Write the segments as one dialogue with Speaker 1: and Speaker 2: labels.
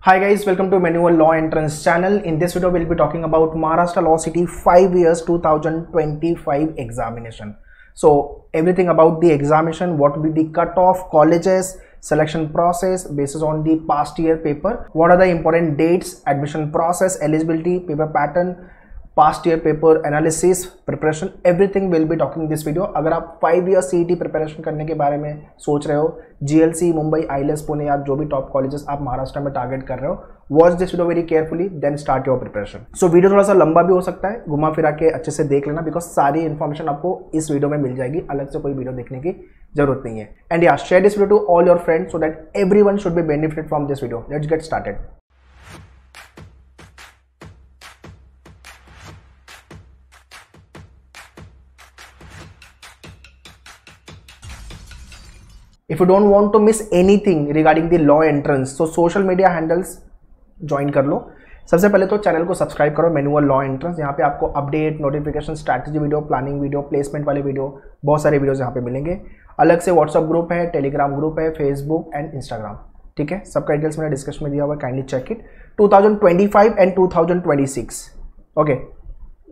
Speaker 1: Hi guys, welcome to Manual Law Entrance channel. In this video, we'll be talking about Maharashtra Law City 5 years 2025 examination. So everything about the examination, what will be the cutoff, colleges, selection process basis on the past year paper, what are the important dates, admission process, eligibility, paper pattern, past year paper analysis preparation, everything will be talking this video. अगर आप 5 year CET preparation करने के बारे में सोच रहे हो, GLC, Mumbai, ILS, Pune या जो भी टॉप कॉलेजेस आप महाराष्ट्र में टारगेट कर रहे हो, watch this video very carefully, then start your preparation. So video थोड़ा सा लंबा भी हो सकता है, घुमा फिरा के अच्छे से देख लेना, बिकॉज सारी इन्फॉर्मेशन आपको इस वीडियो में मिल जाएगी, अलग से कोई वीडियो देखने की जरूरत नहीं है. एंड या share this video to all your friends so that everyone should be benefit from this video. Let's get started. If you don't want to miss anything regarding the law entrance, so social media handles join कर लो. सबसे पहले तो channel को subscribe करो, manual law entrance. यहाँ पे आपको update, notification, strategy video, planning video, placement वाले वीडियो, बहुत सारे वीडियोस यहाँ पे मिलेंगे. अलग से व्हाट्सअप ग्रुप है, टेलीग्राम ग्रुप है, फेसबुक एंड इंस्टाग्राम. ठीक है, सबका डिटेल्स मैंने डिस्क्रिप्शन में दिया हुआ है, kindly check it. 2025 and 2026, okay,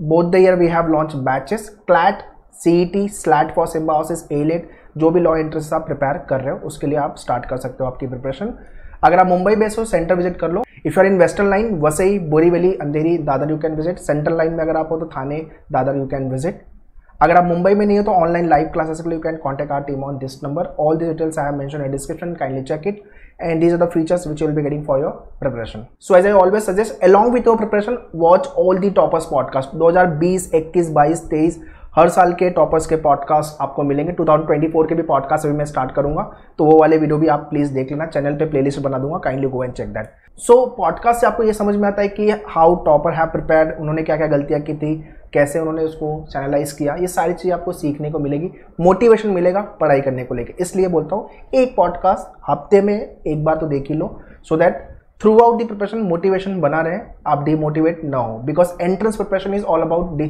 Speaker 1: both the year we have launch batches, CLAT, CET, SLAT for Symbiosis, AILET. जो भी लॉ एंट्रेंस आप प्रिपेयर कर रहे हो उसके लिए आप स्टार्ट कर सकते हो आपकी प्रिपरेशन. अगर आप मुंबई बेस हो, सेंटर विजिट कर लो. If you are in western line, Vasai, Borivali, Andheri, Dadar you can visit. Central line में अगर आप हो तो Thane, Dadar you can visit. अगर आप मुंबई में नहीं हो तो ऑनलाइन लाइव क्लासेस के लिए you can contact our team on this number. All the details I have mentioned in description, kindly check it. And these are the features which you will be getting for your preparation. So as I always suggest, along with your preparation, watch all the toppers podcast. 2020, 21, 22, 23 हर साल के toppers के podcast आपको मिलेंगे. 2024 के भी podcast अभी मैं start करूंगा, तो वो वाले वीडियो भी आप प्लीज देख लेना. चैनल पे प्लेलिस्ट बना दूंगा, kindly go and check that. So podcast से आपको ये समझ में आता है कि हाउ टॉपर हैव प्रिपेयर्ड, उन्होंने क्या क्या गलतियां की थी, कैसे उन्होंने उसको चैनलाइज किया. ये सारी चीज़ आपको सीखने को मिलेगी, मोटिवेशन मिलेगा पढ़ाई करने को लेकर. इसलिए बोलता हूँ एक पॉडकास्ट हफ्ते में एक बार तो देख ही लो, so that throughout the preparation motivation बना रहे, आप डीमोटिवेट ना हो. Because entrance preparation is all about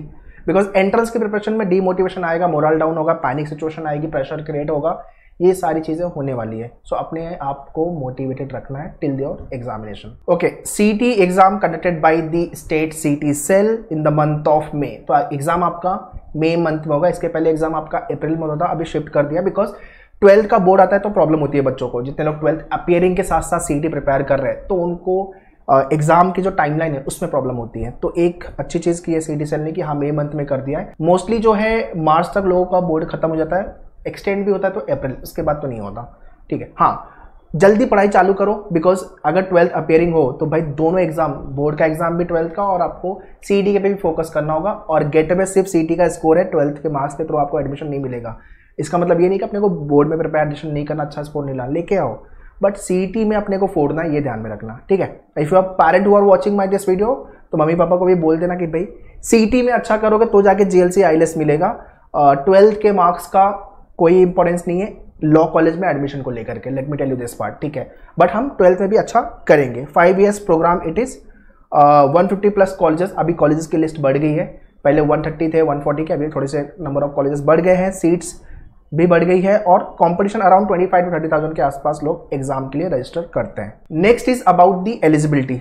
Speaker 1: because entrance की प्रिपरेशन में डीमोटिवेशन आएगा, मोरल डाउन होगा, पैनिक सिचुएशन आएगी, प्रेशर क्रिएट होगा, ये सारी चीजें होने वाली है. सो अपने आप को मोटिवेटेड रखना है till your examination. Okay, CET exam conducted by the state CET cell in the month of May. तो एग्जाम आपका मई मंथ में होगा. इसके पहले एग्जाम आपका अप्रैल में होता था, अभी शिफ्ट कर दिया बिकॉज 12th का बोर्ड आता है तो प्रॉब्लम होती है बच्चों को. जितने लोग 12th अपियरिंग के साथ साथ सीटी प्रिपेयर कर रहे हैं तो उनको एग्जाम की जो टाइमलाइन है उसमें प्रॉब्लम होती है. तो एक अच्छी चीज की है सीटी सेल ने कि हाँ मई मंथ में कर दिया है. मोस्टली जो है मार्च तक लोगों का बोर्ड खत्म हो जाता है, एक्सटेंड भी होता है तो अप्रैल, उसके बाद तो नहीं होता. ठीक है, हाँ जल्दी पढ़ाई चालू करो, बिकॉज अगर 12th अपियरिंग हो तो भाई दोनों एग्जाम, बोर्ड का एग्जाम भी 12th का और आपको सीईटी के पे भी फोकस करना होगा. और गेटवे सिर्फ सीईटी का स्कोर है, 12th के मार्क्स के थ्रू आपको एडमिशन नहीं मिलेगा. इसका मतलब ये नहीं कि अपने को बोर्ड में प्रिपरेशन नहीं करना, अच्छा स्कोर नहीं लाना, लेके आओ, बट सीईटी में अपने को फोड़ना है, ये ध्यान में रखना. ठीक है, if you are parent who are watching my this video, तो मम्मी पापा को भी बोल देना कि भाई सीईटी में अच्छा करोगे तो जाके जीएलसी आईएलएस मिलेगा. 12th के मार्क्स का कोई इंपॉर्टेंस नहीं है लॉ कॉलेज में एडमिशन को लेकर के, let me tell you this part. ठीक है, बट हम 12th में भी अच्छा करेंगे. 5 years program it is 150+ colleges. अभी कॉलेजेस की लिस्ट बढ़ गई है, पहले 130 थे, 140 के, अभी थोड़े से नंबर ऑफ कॉलेजेस बढ़ गए हैं, सीट्स भी बढ़ गई है और कंपटीशन अराउंड 25 to 30,000 के आसपास लोग एग्जाम के लिए रजिस्टर करते हैं. Next is about the eligibility.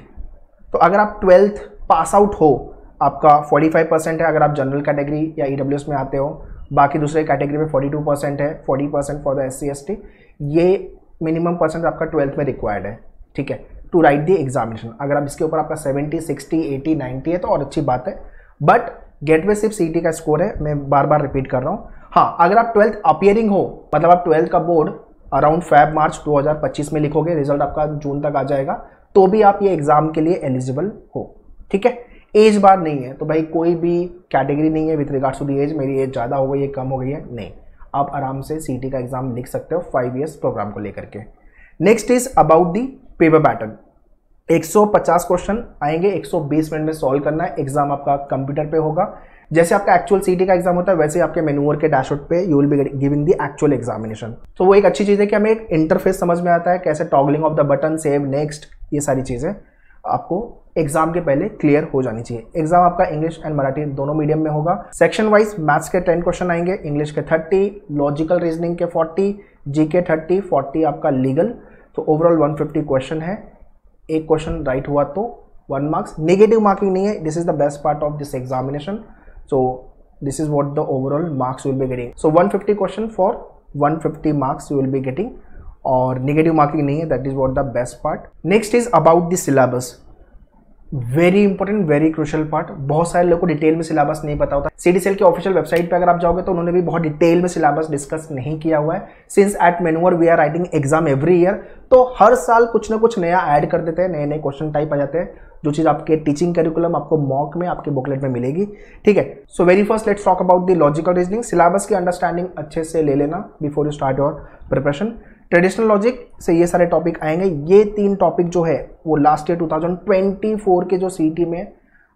Speaker 1: तो अगर आप 12th पास आउट हो, आपका 45% है अगर आप जनरल कैटेगरी या ईडब्ल्यूएस में आते हो, बाकी दूसरे कैटेगरी में 42% है, 40% फॉर द एससी एसटी. ये मिनिमम परसेंट आपका 12th में रिक्वायर्ड है. ठीक है, टू राइट दी एग्जामिनेशन. अगर आप इसके ऊपर आपका 70, 60, 80, 90 है तो और अच्छी बात है, बट गेटवे सिर्फ सीईटी का स्कोर है, मैं बार बार रिपीट कर रहा हूँ. हाँ, अगर आप 12th अपियरिंग हो, मतलब आप 12th का बोर्ड अराउंड फेब मार्च 2025 में लिखोगे, रिजल्ट आपका जून तक आ जाएगा, तो भी आप ये एग्जाम के लिए एलिजिबल हो. ठीक है, एज बार नहीं है, तो भाई कोई भी कैटेगरी नहीं है with regards to the age, मेरी एज ज़्यादा हो गई है, कम हो गई है, नहीं, आप आराम से सीटी का एग्जाम लिख सकते हो 5 years प्रोग्राम को लेकर के. Next is about the paper pattern. 150 question आएंगे, 120 मिनट में सॉल्व करना है. एग्जाम आपका कंप्यूटर पे होगा. जैसे आपका एक्चुअल सीटी का एग्जाम होता है वैसे आपके मैन्यूअर के डैशबोर्ड पे you will be giving the actual examination. तो वो एक अच्छी चीज़ है कि हमें एक इंटरफेस समझ में आता है, कैसे toggling of the button, save, next, ये सारी चीज़ें आपको एग्जाम के पहले क्लियर हो जानी चाहिए. एग्जाम आपका इंग्लिश एंड मराठी दोनों मीडियम में होगा. सेक्शन वाइज मैथ्स के 10 क्वेश्चन आएंगे, इंग्लिश के 30, लॉजिकल रीजनिंग के 40, जीके 30, 40 आपका लीगल. तो ओवरऑल 150 क्वेश्चन है. एक क्वेश्चन राइट हुआ तो 1 मार्क्स, नेगेटिव मार्किंग नहीं है. This is the best part of this examination. So this is what the overall marks you will be getting. So 150 question for 150 marks you will be getting, और negative marking नहीं है. That is what the best part. Next is about the syllabus. Very important, very crucial part. बहुत सारे लोगों को detail में syllabus नहीं पता होता. सीडीसीएल की ऑफिशियल वेबसाइट पे अगर आप जाओगे तो उन्होंने भी बहुत डिटेल में सिलेबस डिस्कस नहीं किया हुआ है. Since at Manuar we are writing exam every year, तो हर साल कुछ ना कुछ नया ऐड कर देते हैं, नए नए क्वेश्चन टाइप आ जाते हैं, जो चीज आपके टीचिंग करिकुलम आपको मॉक में आपके बुकलेट में मिलेगी. ठीक है. So very first let's talk about the logical reasoning. Syllabus की अंडरस्टैंडिंग अच्छे से ले लेना before you start your preparation. Traditional logic से ये सारे टॉपिक आएंगे. ये 3 टॉपिक जो है वो लास्ट ईयर 2024 के जो सीटी में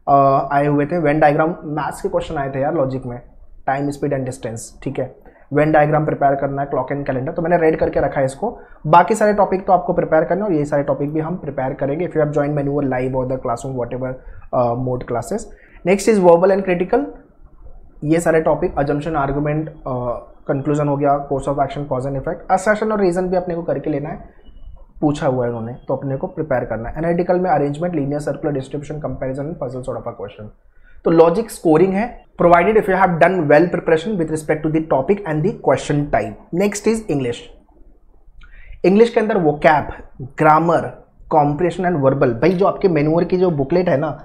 Speaker 1: आए हुए थे. वेन डायग्राम, मैथ्स के क्वेश्चन आए थे यार लॉजिक में, टाइम स्पीड एंड डिस्टेंस. ठीक है. वेन डायग्राम प्रिपेयर करना है, क्लॉक एंड कैलेंडर, तो मैंने रेड करके रखा है इसको. बाकी सारे टॉपिक तो आपको प्रिपेयर करना है, और ये सारे टॉपिक भी हम प्रिपेयर करेंगे if you have join manual live और the classroom whatever mode classes. Next is verbal and critical. ये सारे टॉपिक अजम्पशन, आर्गुमेंट, कंक्लूजन हो गया, course of action, cause and effect, assertion और रीजन भी अपने को करके लेना है, पूछा हुआ है उन्होंने, तो अपने को प्रिपेयर करना है. एनालिटिकल में arrangement, linear circular distribution, comparison, puzzle sort of a question. तो लॉजिक स्कोरिंग है, provided if you have done well preparation with respect to the topic and the question type. Next is English. English के अंदर vocab, grammar, comprehension and verbal. भाई जो आपके manure की जो booklet है ना,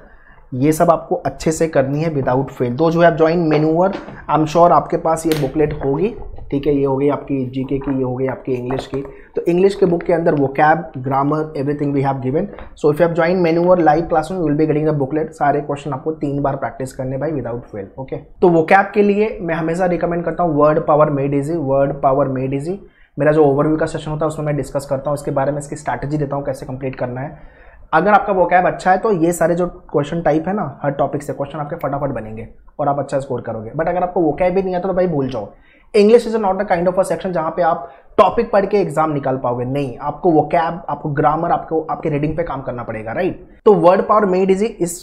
Speaker 1: ये सब आपको अच्छे से करनी है विदाउट फेल. दो जो है आप join manure, I am sure आपके पास ये बुकलेट होगी. ठीक है. ये हो गई आपकी जीके की, ये हो गई आपकी इंग्लिश की. तो इंग्लिश के बुक के अंदर vocab, grammar, everything we have given. So if you have join manual live class में will be getting the booklet. सारे क्वेश्चन आपको 3 बार प्रैक्टिस करने भाई विदाउट फेल. ओके. तो वोकैब के लिए मैं हमेशा रिकमेंड करता हूँ word power made easy. Word power made easy मेरा जो ओवरव्यू का सेशन होता है उसमें मैं डिस्कस करता हूँ, इसके बारे में इसकी स्ट्रैटेजी देता हूँ कैसे कंप्लीट करना है. अगर आपका वोकैब अच्छा है तो ये सारे जो क्वेश्चन टाइप है ना, हर टॉपिक से क्वेश्चन आपके फटाफट बनेंगे और आप अच्छा स्कोर करोगे. बट अगर आपको वोकैब भी नहीं आता तो भाई भूल जाओ. English is not a kind of a section जहां पे आप टॉपिक पढ़ के एग्जाम निकाल पाओगे. नहीं, आपको वोकैब, आपको ग्रामर, आपको आपके रीडिंग पे काम करना पड़ेगा. राइट. तो वर्ड पावर मेड इजी, इस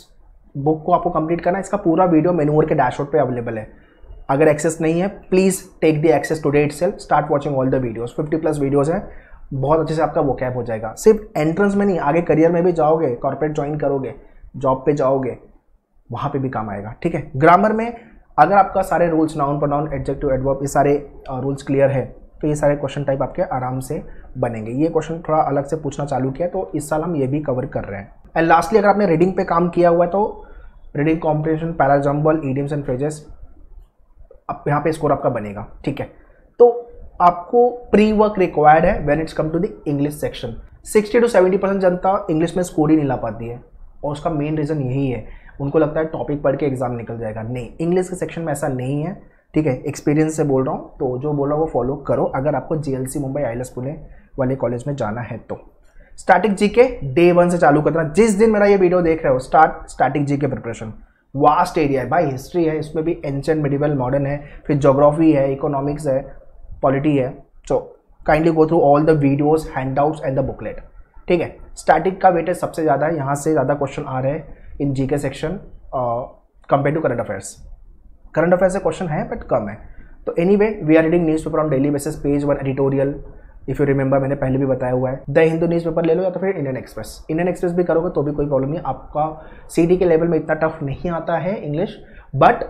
Speaker 1: बुक को आपको कंप्लीट करना है. इसका पूरा वीडियो मैन्युअर के डैशबोर्ड पे अवेलेबल है. अगर एक्सेस नहीं है please take the access today itself, start watching all the videos. 50+ videos है. बहुत अच्छे से आपका वोकैब हो जाएगा. सिर्फ एंट्रेंस में नहीं, आगे करियर में भी जाओगे, कॉर्पोरेट ज्वाइन करोगे, जॉब पे जाओगे, वहां पे भी काम आएगा. ठीक है. ग्रामर में अगर आपका सारे rules, noun, pronoun, adjective, adverb, ये सारे रूल्स क्लियर है तो ये सारे क्वेश्चन टाइप आपके आराम से बनेंगे. ये क्वेश्चन थोड़ा अलग से पूछना चालू किया तो इस साल हम ये भी कवर कर रहे हैं. एंड लास्टली अगर आपने रीडिंग पे काम किया हुआ है तो reading comprehension, parajumble, idioms and phrases, अब यहाँ पे स्कोर आपका बनेगा. ठीक है. तो आपको प्री वर्क रिक्वायर्ड है when it's come to the English section. 60 to 70% Janata English में स्कोर ही नहीं ला पाती है, और उसका मेन रीज़न यही है, उनको लगता है टॉपिक पढ़ के एग्जाम निकल जाएगा. नहीं, इंग्लिश के सेक्शन में ऐसा नहीं है. ठीक है. एक्सपीरियंस से बोल रहा हूँ, तो जो बोल रहा हूँ वो फॉलो करो अगर आपको JLC मुंबई ILS पुणे वाले कॉलेज में जाना है तो. स्टैटिक जीके डे 1 से चालू करना. जिस दिन मेरा ये वीडियो देख रहे हो, start static GK preparation. Vast area है भाई, हिस्ट्री है, इसमें भी एंशिएंट, मिडिवल, मॉडर्न है, फिर ज्योग्राफी है, इकोनॉमिक्स है, पॉलिटी है. So kindly go through all the videos, handouts and the booklet. ठीक है. स्टैटिक का वेटेज सबसे ज़्यादा है, यहाँ से ज़्यादा क्वेश्चन आ रहे हैं in GK section compare to current affairs. Current affairs से क्वेश्चन है बट कम है. तो anyway we are reading newspaper on daily basis. Page 1 editorial, if you remember मैंने पहले भी बताया हुआ है. द हिंदू न्यूज़पेपर ले लो या तो फिर इंडियन एक्सप्रेस. इंडियन एक्सप्रेस भी करोगे तो भी कोई प्रॉब्लम नहीं. आपका CD के लेवल में इतना टफ नहीं आता है इंग्लिश, बट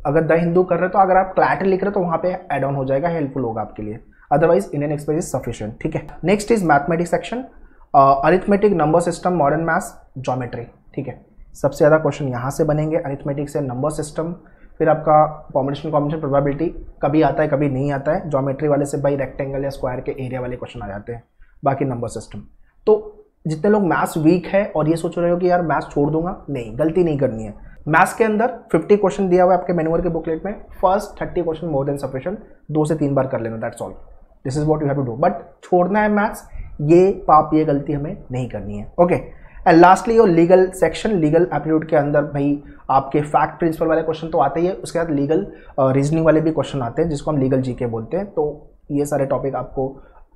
Speaker 1: अगर द हिंदू कर रहे हो तो अगर आप क्लैटर लिख रहे हो तो वहाँ पे एड ऑन हो जाएगा, हेल्पफुल होगा आपके लिए. Otherwise Indian express is sufficient. ठीक है. Next is mathematics section, arithmetic, number system, modern maths, geometry. ठीक है. सबसे ज़्यादा क्वेश्चन यहाँ से बनेंगे, अरिथमेटिक से, नंबर सिस्टम, फिर आपका कॉम्बिनेशन, प्रोबेबिलिटी कभी आता है कभी नहीं आता है. ज्योमेट्री वाले से भाई रेक्टेंगल या स्क्वायर के एरिया वाले क्वेश्चन आ जाते हैं. बाकी नंबर सिस्टम. तो जितने लोग मैथ्स वीक है और ये सोच रहे हो कि यार मैथ्स छोड़ दूंगा, नहीं, गलती नहीं करनी है. मैथ्स के अंदर 50 क्वेश्चन दिया हुआ है आपके मैनुअल के बुकलेट में. First 30 question more than sufficient, 2 से 3 बार कर लेना, that's all. This is what you have to do. But छोड़ना है मैथ्स, ये पाप, ये गलती हमें नहीं करनी है. Okay. And lastly your legal section. Legal aptitude के अंदर भाई आपके फैक्ट प्रिंसिपल वाले क्वेश्चन तो आते ही है, उसके बाद लीगल रीजनिंग वाले भी क्वेश्चन आते हैं जिसको हम लीगल जीके बोलते हैं. तो ये सारे टॉपिक आपको,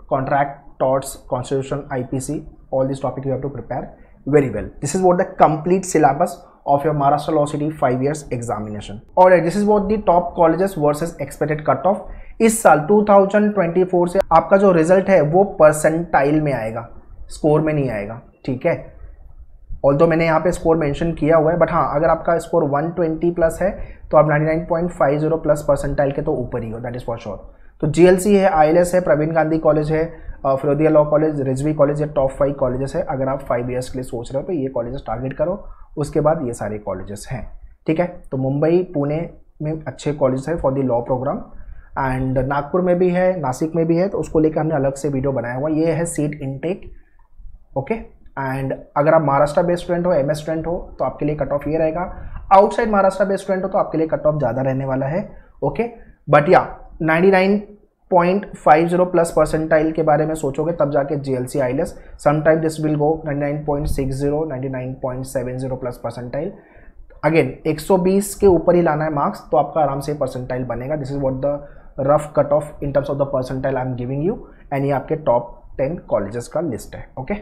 Speaker 1: contract, torts, constitution, IPC, all this topic you have to prepare very well. This is what the complete syllabus of your Maharashtra Law City 5 years examination. Alright, this is what the top colleges versus expected cutoff. इस साल 2024 से आपका जो result है वो percentile में आएगा, score में नहीं आएगा. ठीक है. ऑल्दो मैंने यहाँ पे स्कोर मेंशन किया हुआ है, बट हाँ अगर आपका स्कोर 120 प्लस है तो आप 99.50 प्लस परसेंटाइल के तो ऊपर ही हो, दैट इज फॉर श्योर। तो GLC है, ILS है, प्रवीण गांधी कॉलेज है, Firodia law college, Rizvi college, ये टॉप 5 कॉलेजेस है। अगर आप 5 ईयर्स के लिए सोच रहे हो तो ये कॉलेजेस टारगेट करो, उसके बाद ये सारे कॉलेजेस हैं, ठीक है। तो मुंबई पुणे में अच्छे कॉलेज है for the law program, and Nagpur में भी है, नासिक में भी है, तो उसको लेकर हमने अलग से वीडियो बनाया हुआ। ये है सीट इनटेक, ओके। एंड अगर आप महाराष्ट्र बेस्ड स्टूडेंट हो, MS स्टूडेंट हो, तो आपके लिए कट ऑफ ये रहेगा। आउटसाइड महाराष्ट्र बेस्ड स्टूडेंट हो तो आपके लिए कट ऑफ ज़्यादा रहने वाला है, ओके। बट या 99.50 प्लस परसेंटाइल के बारे में सोचोगे तब जाके GLC ILS, sometime this will go 99.60, 99.70 plus percentile. Again 120 के ऊपर ही लाना है मार्क्स तो आपका आराम से परसेंटाइल बनेगा। This is what the rough cut off in terms of the percentile I am giving you, and ये आपके टॉप 10 कॉलेजेस का लिस्ट है, okay.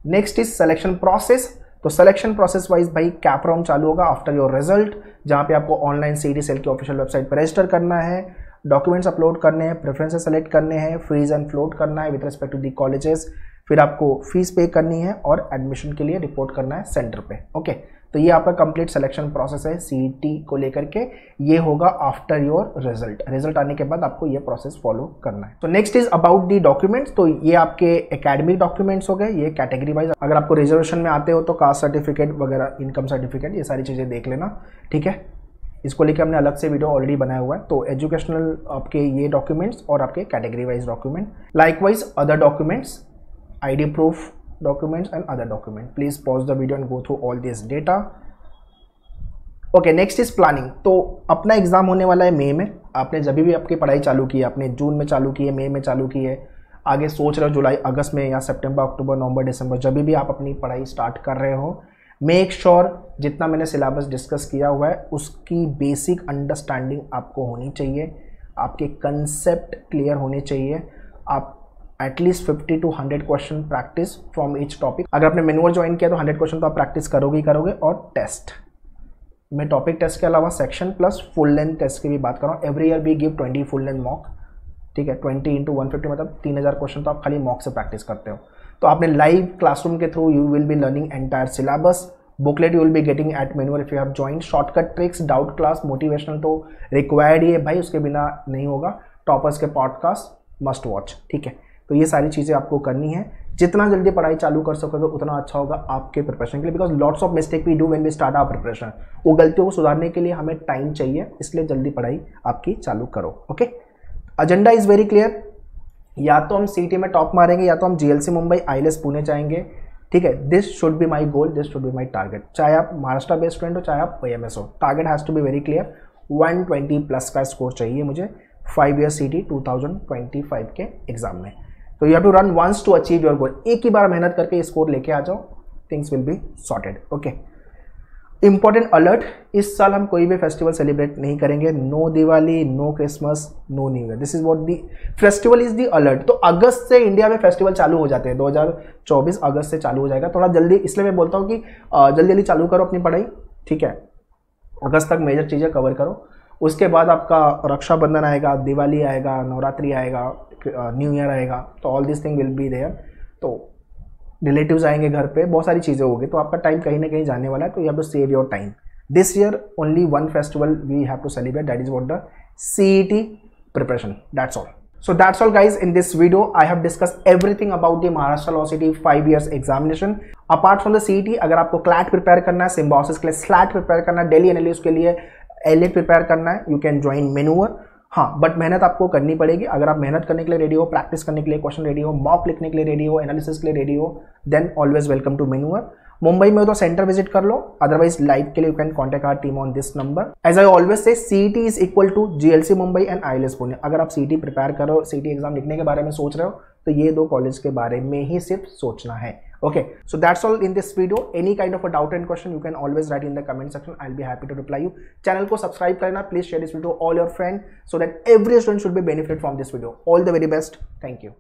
Speaker 1: Next is selection process. तो सिलेक्शन प्रोसेस वाइज भाई कैप राउंड चालू होगा after your result, जहां पे आपको ऑनलाइन CET सेल की ऑफिशियल वेबसाइट पर रजिस्टर करना है, डॉक्यूमेंट्स अपलोड करने हैं, प्रेफरेंसेस सेलेक्ट करने हैं, फ्रीज एंड फ्लोट करना है with respect to the colleges, फिर आपको फीस पे करनी है और एडमिशन के लिए रिपोर्ट करना है सेंटर पे, ओके। तो ये आपका कंप्लीट सिलेक्शन प्रोसेस है CET को लेकर के। ये होगा आफ्टर योर रिजल्ट आने के बाद आपको ये प्रोसेस फॉलो करना है। तो next is about the documents. तो ये आपके एकेडमिक डॉक्यूमेंट्स हो गए, ये कैटेगरी वाइज। अगर आपको रिजर्वेशन में आते हो तो कास्ट सर्टिफिकेट वगैरह, इनकम सर्टिफिकेट, ये सारी चीज़ें देख लेना, ठीक है। इसको लेकर हमने अलग से वीडियो ऑलरेडी बनाया हुआ है। तो एजुकेशनल आपके ये डॉक्यूमेंट्स और आपके category wise document, likewise other documents, ID proof documents and other document. Please pause the video and go through all this data. Okay, next is planning. तो अपना एग्जाम होने वाला है मई में। आपने जब भी आपकी पढ़ाई चालू की है, आपने जून में चालू की है, मई में चालू की है, आगे सोच रहे हो जुलाई अगस्त में या सितंबर अक्टूबर नवंबर दिसंबर, जब भी आप अपनी पढ़ाई स्टार्ट कर रहे हो, मेक श्योर जितना मैंने सिलेबस डिस्कस किया हुआ है उसकी बेसिक अंडरस्टैंडिंग आपको होनी चाहिए, आपके कंसेप्ट क्लियर होने चाहिए। आप at least 50 to 100 question practice from each topic. अगर आपने मैनुअल ज्वाइन किया तो 100 क्वेश्चन तो आप प्रैक्टिस करोगे ही करोगे। और टेस्ट मैं टॉपिक टेस्ट के अलावा section plus full length test की भी बात कर रहा हूँ। Every year we give 20 full length mock, ठीक है। 20 × 150 मतलब 3000 क्वेश्चन तो आप खाली मॉक से प्रैक्टिस करते हो। तो आपने लाइव क्लासरूम के through you will be learning entire syllabus, booklet you will be getting eight manual if you have join, shortcut tricks, doubt class, motivational तो रिक्वायर्ड ही है भाई, उसके बिना नहीं होगा। टॉपर्स के पॉडकास्ट मस्ट वॉच, ठीक है। तो ये सारी चीज़ें आपको करनी है। जितना जल्दी पढ़ाई चालू कर सकोगे उतना अच्छा होगा आपके प्रिपरेशन के लिए, because lots of mistake we do when we start our preparation. वो गलतियों को सुधारने के लिए हमें टाइम चाहिए, इसलिए जल्दी पढ़ाई आपकी चालू करो, okay. Agenda is very clear, या तो हम CET में टॉप मारेंगे या तो हम GLC मुंबई ILS पुणे जाएंगे, ठीक है। This should be my goal, this should be my target. चाहे आप महाराष्ट्र बेस्ड स्टूडेंट हो, चाहे आप OMS हो, target has to be very clear. 120 plus का स्कोर चाहिए मुझे 5 ईयर CET 2025 के एग्जाम में। तो you have to run once to achieve your goal. एक ही बार मेहनत करके ये स्कोर लेके आ जाओ, things will be sorted, okay. Important alert, इस साल हम कोई भी फेस्टिवल सेलिब्रेट नहीं करेंगे। No Diwali, no Christmas, no new year. This is what the festival is the alert. तो अगस्त से इंडिया में फेस्टिवल चालू हो जाते हैं, 2024 अगस्त से चालू हो जाएगा। थोड़ा जल्दी, इसलिए मैं बोलता हूँ कि जल्दी जल्दी चालू करो अपनी पढ़ाई, ठीक है। अगस्त तक मेजर चीज़ें कवर करो। उसके बाद आपका रक्षाबंधन आएगा, दिवाली आएगा, नवरात्रि आएगा, न्यू ईयर आएगा, तो all this thing will be there. तो रिलेटिव्स आएंगे घर पे, बहुत सारी चीज़ें होगी, तो आपका टाइम कहीं ना कहीं जाने वाला है। तो you have to save your time. This year only one festival we have to celebrate, that is what the CET preparation, that's all. So that's all guys, in this video I have discussed everything about the Maharashtra Law City 5 years examination. Apart from the CET, अगर आपको CLAT prepare करना है, Symbiosis के लिए SLAT prepare करना है, daily analysis के लिए LAT प्रिपेयर करना है, यू कैन ज्वाइन मेनूवर। हाँ, बट मेहनत आपको करनी पड़ेगी। अगर आप मेहनत करने के लिए रेडी हो, प्रैक्टिस करने के लिए क्वेश्चन रेडी हो, मॉक लिखने के लिए रेडी हो, एनालिसिस के लिए रेडी हो, देन ऑलवेज वेलकम टू मेनूवर। मुंबई में हो तो सेंटर विजिट कर लो, अदरवाइज लाइव के लिए you can contact our team on this number. As I always say CET is equal to GLC Mumbai and ILS Pune. अगर आप CET प्रिपेयर करो, CET एग्जाम लिखने के बारे में सोच रहे हो, तो ये दो कॉलेज के बारे में ही सिर्फ सोचना है, okay. So that's all in this video. Any kind of a doubt and question you can always write in the comment section, I will be happy to reply you. Channel को subscribe करना, please share this video all your friend so that every student should be benefit from this video. All the very best, thank you.